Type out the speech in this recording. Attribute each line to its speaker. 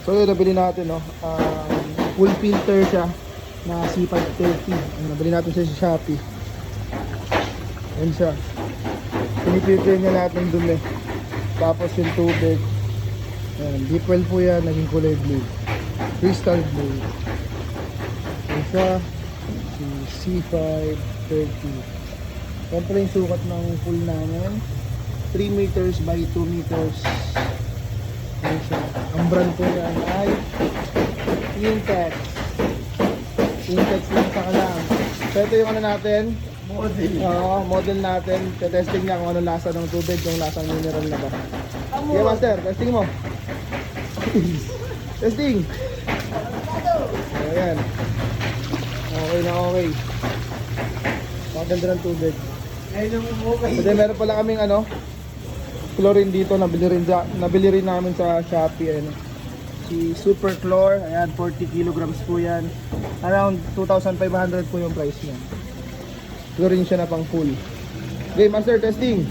Speaker 1: So yun, nabili natin, no? Full filter siya na C530. Nabili natin siya sa Shopee. Yan siya. Pinipilter niya lahat ng dumi. Tapos yung tubig. Ayan, D12 po yan, naging kulay blue. Crystal blue. Yan siya. C530. Yan pala yung sukat ng pool namin. 3 meters by 2 meters. Yan siya. Ang brand po yan ay Intex. Intex lang sa kalang. So ito yung ano natin.
Speaker 2: Model.
Speaker 1: Oo, model natin. Testing niya kung ano lasa ng tubig, kung lasang mineral na ba. Okay, master, testing mo. Testing. Ayan. Okay na okay. Maganda ng tubig.
Speaker 2: Ayun yung okay.
Speaker 1: Kasi meron pala kaming ano, chlorine dito, nabili rin namin sa Shopee. Ayan. Si Super Chlor, ayan, 40 kilograms po yan. Around 2,500 po yung price niya. Chlorine siya na pang full. Okay, master, testing.